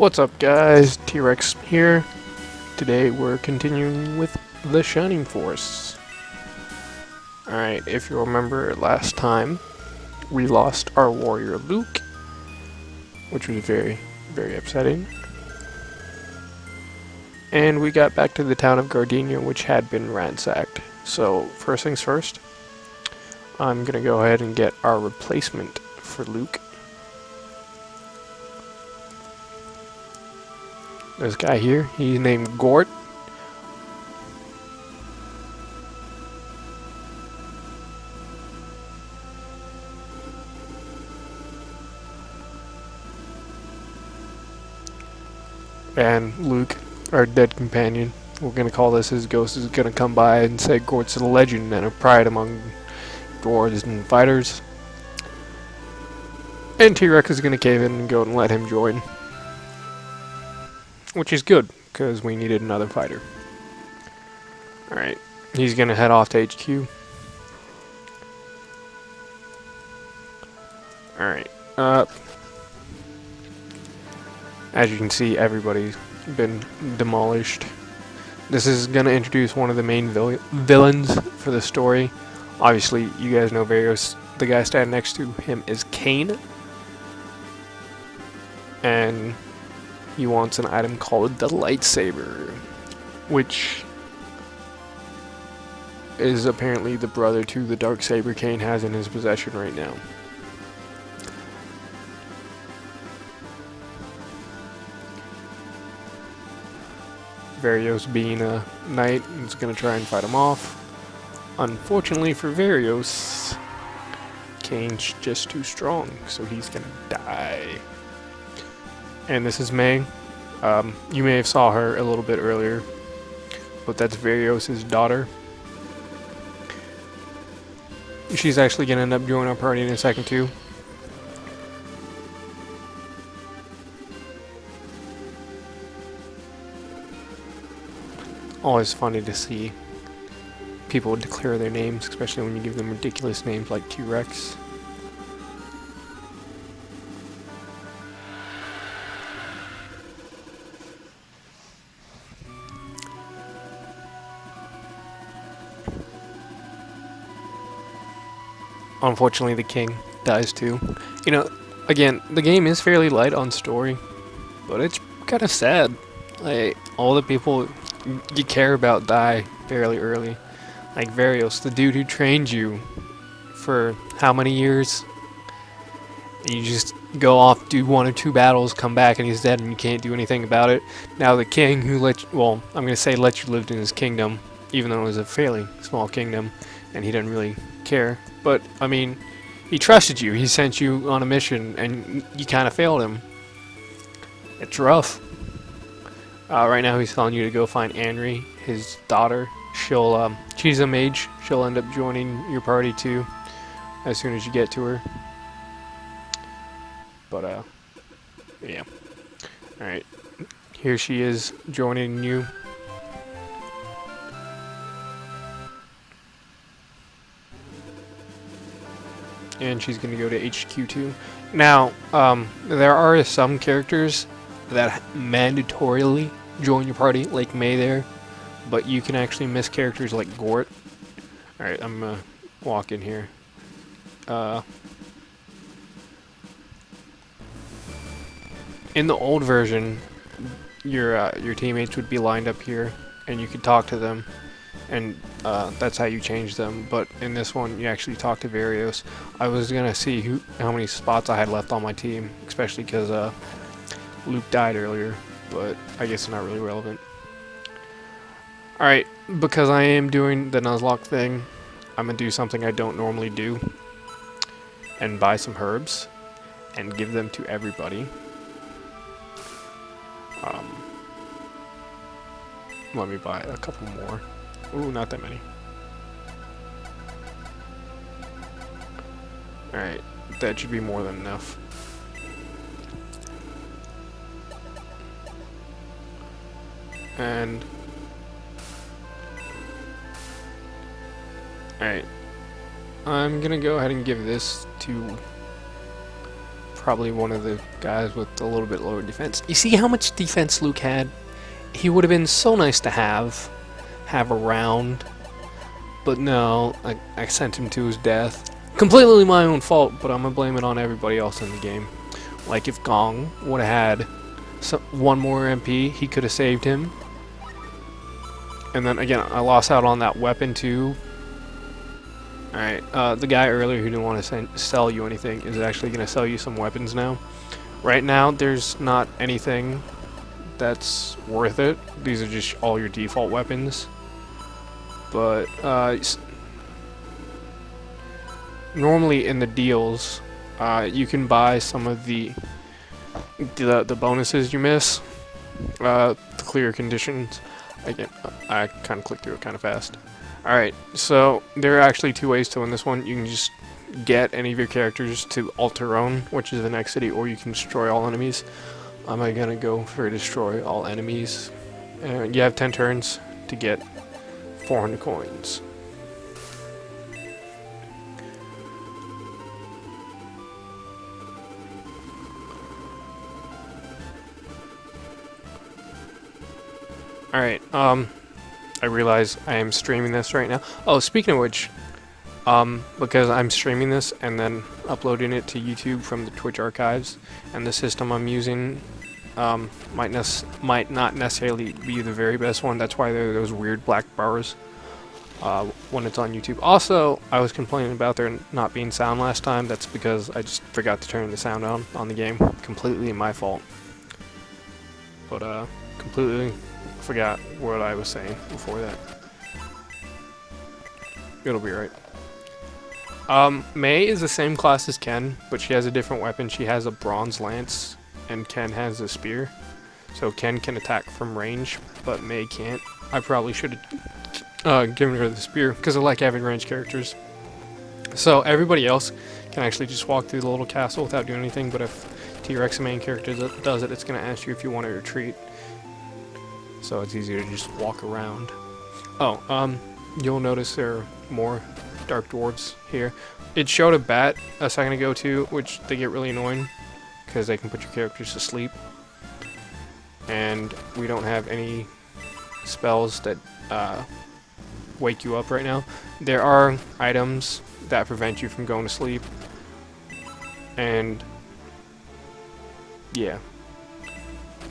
What's up, guys? T-Rex here. Today we're continuing with the Shining Force. Alright, if you remember last time, we lost our warrior Luke, which was very, very upsetting. And we got back to the town of Gardenia, which had been ransacked. So, first things first, I'm gonna go ahead and get our replacement for Luke. This guy here, he's named Gort. And Luke, our dead companion, we're gonna call this his ghost, is gonna come by and say Gort's a legend and a pride among dwarves and fighters. And T-Rex is gonna cave in and go and let him join. Which is good, because we needed another fighter. Alright, he's gonna head off to HQ. Alright, as you can see, everybody's been demolished. This is gonna introduce one of the main villains for the story. Obviously, you guys know Varios. The guy standing next to him is Cain. And he wants an item called the lightsaber, which is apparently the brother to the dark saber Cain has in his possession right now. Varios, being a knight, is going to try and fight him off. Unfortunately for Varios, Cain's just too strong, so he's going to die. And this is May. You may have saw her a little bit earlier, but that's Varios' daughter. She's actually going to end up joining our party in a second too. Always funny to see people declare their names, especially when you give them ridiculous names like T-Rex. Unfortunately, the king dies too. You know, again, the game is fairly light on story, but it's kind of sad. Like, all the people you care about die fairly early. Like Varios, the dude who trained you for how many years? And you just go off, do one or two battles, come back, and he's dead, and you can't do anything about it. Now the king who let you, well, I'm gonna say let you live in his kingdom, even though it was a fairly small kingdom, and he didn't really care. But, I mean, he trusted you. He sent you on a mission, and you kind of failed him. It's rough. Right now he's telling you to go find Anri, his daughter. She's a mage. She'll end up joining your party, too, as soon as you get to her. But, yeah. Alright. Here she is, joining you. And she's going to go to HQ too. Now, there are some characters that mandatorily join your party, like May there, but you can actually miss characters like Gort. Alright, I'm going to walk in here. In the old version, your teammates would be lined up here, and you could talk to them. And that's how you change them. But in this one, you actually talk to Varios. I was gonna see how many spots I had left on my team, especially because Luke died earlier. But I guess it's not really relevant. Alright, because I am doing the Nuzlocke thing, I'm gonna do something I don't normally do, and buy some herbs and give them to everybody. Let me buy a couple more. Ooh, not that many. Alright, that should be more than enough. And... Alright. I'm gonna go ahead and give this to probably one of the guys with a little bit lower defense. You see how much defense Luke had? He would have been so nice to have around, but no, I sent him to his death. Completely my own fault, but I'm gonna blame it on everybody else in the game. Like if Gong would have had one more MP, he could have saved him. And then again, I lost out on that weapon too. Alright, the guy earlier who didn't want to sell you anything is actually going to sell you some weapons now. Right now, there's not anything that's worth it. These are just all your default weapons. But, normally in the deals, you can buy some of the bonuses you miss, to clear conditions. Again, I kind of clicked through it kind of fast. Alright, so there are actually two ways to win this one. You can just get any of your characters to Alterone, which is the next city, or you can destroy all enemies. I'm gonna go for destroy all enemies. And you have 10 turns to get 400 coins. Alright, I realize I am streaming this right now. Oh, speaking of which, because I'm streaming this and then uploading it to YouTube from the Twitch archives, and the system I'm using might not necessarily be the very best one. That's why there are those weird black bars when it's on YouTube. Also, I was complaining about there not being sound last time. That's because I just forgot to turn the sound on the game. Completely my fault. But completely forgot what I was saying before that. It'll be right. Mei is the same class as Ken, but she has a different weapon. She has a bronze lance, and Ken has a spear. So Ken can attack from range, but Mei can't. I probably should have given her the spear, because I like having range characters. So everybody else can actually just walk through the little castle without doing anything, but if T-Rex, the main character, does it, it's going to ask you if you want to retreat. So it's easier to just walk around. Oh, you'll notice there are more dark dwarves here. It showed a bat a second ago too, which they get really annoying because they can put your characters to sleep. And we don't have any spells that wake you up right now. There are items that prevent you from going to sleep. And yeah,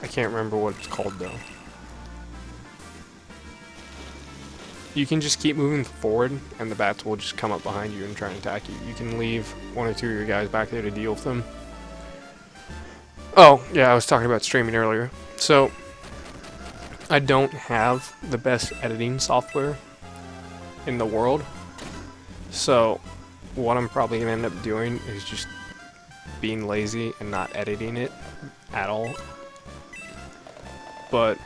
I can't remember what it's called though. You can just keep moving forward, and the bats will just come up behind you and try and attack you. You can leave one or two of your guys back there to deal with them. Oh, yeah, I was talking about streaming earlier. So, I don't have the best editing software in the world. So, what I'm probably going to end up doing is just being lazy and not editing it at all. But,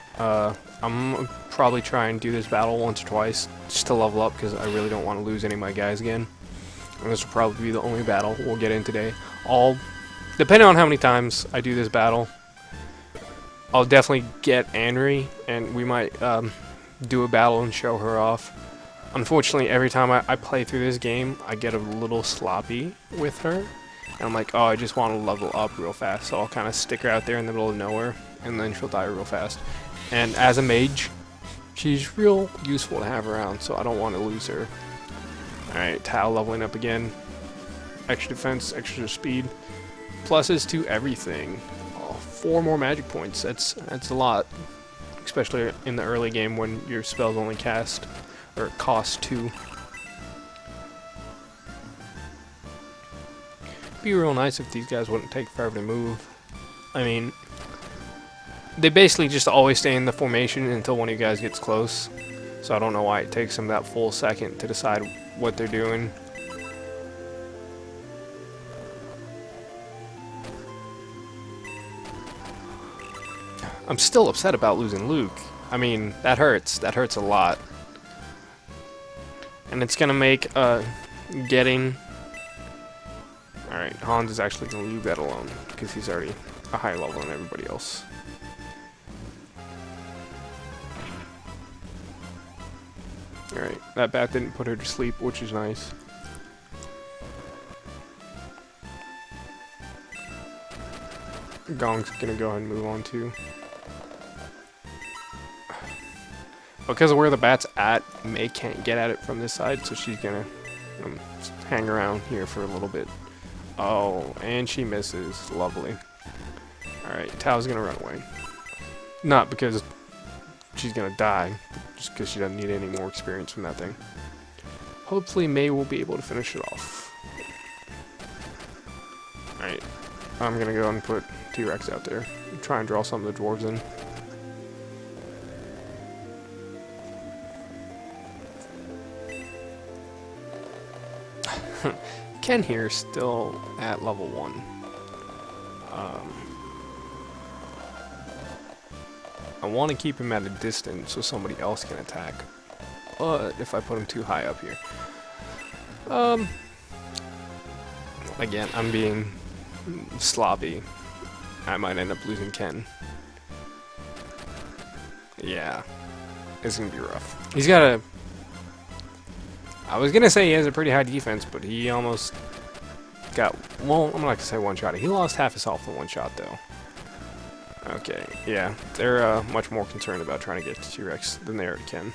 I'm probably try and do this battle once or twice just to level up, because I really don't want to lose any of my guys again. And this will probably be the only battle we'll get in today. Depending on how many times I do this battle, I'll definitely get Anri, and we might do a battle and show her off. Unfortunately, every time I play through this game, I get a little sloppy with her. And I'm like, oh, I just want to level up real fast, so I'll kind of stick her out there in the middle of nowhere, and then she'll die real fast. And as a mage, she's real useful to have around, so I don't want to lose her. Alright, Tao leveling up again. Extra defense, extra speed. Pluses to everything. Oh, 4 more magic points. That's a lot. Especially in the early game when your spells only cost 2. It'd be real nice if these guys wouldn't take forever to move. I mean, they basically just always stay in the formation until one of you guys gets close. So I don't know why it takes them that full second to decide what they're doing. I'm still upset about losing Luke. I mean, that hurts. That hurts a lot. And it's gonna make getting... Alright, Hans is actually gonna leave that alone, because he's already a higher level than everybody else. Alright, that bat didn't put her to sleep, which is nice. Gong's gonna go ahead and move on to. Because of where the bat's at, May can't get at it from this side, so she's gonna hang around here for a little bit. Oh, and she misses. Lovely. Alright, Tao's gonna run away. Not because she's gonna die, just because she doesn't need any more experience from that thing. Hopefully May will be able to finish it off. Alright, I'm gonna go and put T-Rex out there. Try and draw some of the dwarves in. Ken here still at level 1. I want to keep him at a distance so somebody else can attack. But if I put him too high up here. Again, I'm being sloppy. I might end up losing Ken. Yeah. It's going to be rough. He's got a... I was going to say he has a pretty high defense, but he almost got... Well, I'm not going to say one shot. He lost half his health in one shot, though. Okay, yeah. They're much more concerned about trying to get to T-Rex than they are to Ken.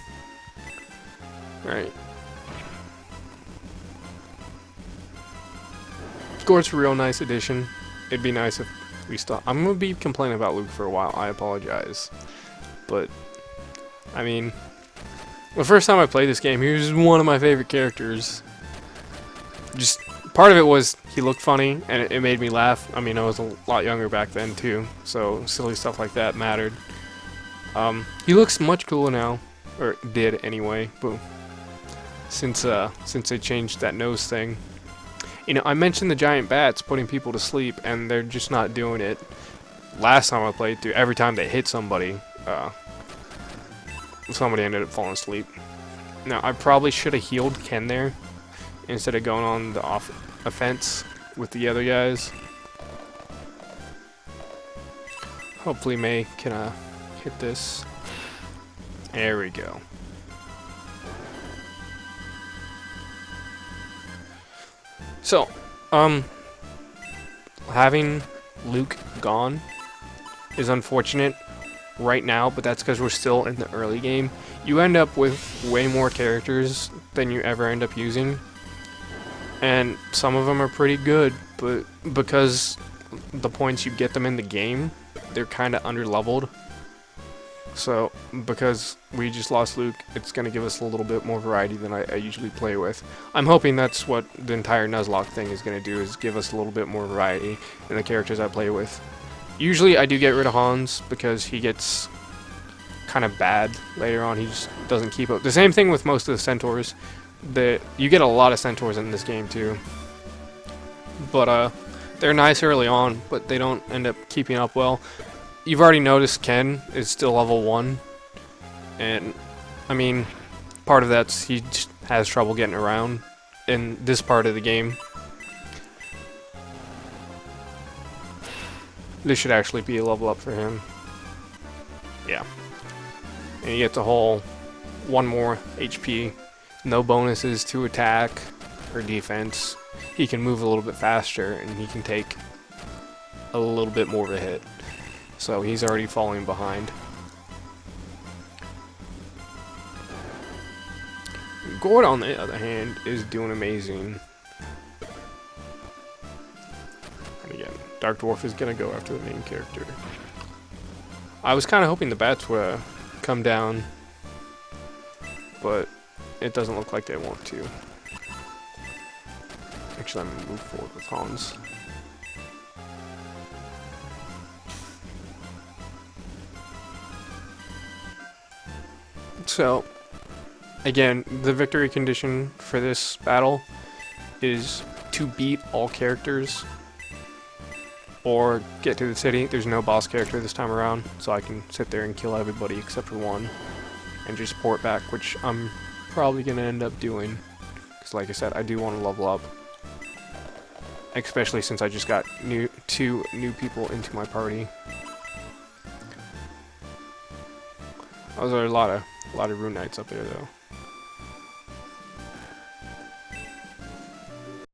Alright. Gort's a real nice addition. It'd be nice if we stop. I'm going to be complaining about Luke for a while. I apologize. But, I mean... The first time I played this game, he was one of my favorite characters. Just, part of it was he looked funny, and it made me laugh. I mean, I was a lot younger back then, too, so silly stuff like that mattered. He looks much cooler now, or did anyway, but since they changed that nose thing. You know, I mentioned the giant bats putting people to sleep, and they're just not doing it. Last time I played through, every time they hit somebody, somebody ended up falling asleep. Now, I probably should have healed Ken there instead of going on the offense with the other guys. Hopefully May can hit this. There we go. So, having Luke gone is unfortunate right now, but that's because we're still in the early game. You end up with way more characters than you ever end up using, and some of them are pretty good, but because the points you get them in the game, they're kind of underleveled. So because we just lost Luke, it's going to give us a little bit more variety than I usually play with. I'm hoping that's what the entire Nuzlocke thing is going to do, is give us a little bit more variety in the characters I play with. Usually I do get rid of Hans because he gets kind of bad later on. He just doesn't keep up. The same thing with most of the Centaurs. You get a lot of Centaurs in this game too. But they're nice early on, but they don't end up keeping up well. You've already noticed Ken is still level 1. And, I mean, part of that's he just has trouble getting around in this part of the game. This should actually be a level up for him. Yeah. And he gets a whole 1 more HP. No bonuses to attack or defense. He can move a little bit faster and he can take a little bit more of a hit. So he's already falling behind. Gord, on the other hand, is doing amazing. And again, Dark Dwarf is going to go after the main character. I was kind of hoping the bats would come down, but it doesn't look like they want to. Actually, I'm going to move forward with Hans. So, again, the victory condition for this battle is to beat all characters or get to the city. There's no boss character this time around, so I can sit there and kill everybody except for one and just port back, which I'm probably going to end up doing because, like I said, I do want to level up, especially since I just got two new people into my party. Those are a lot of Rune Knights up there, though.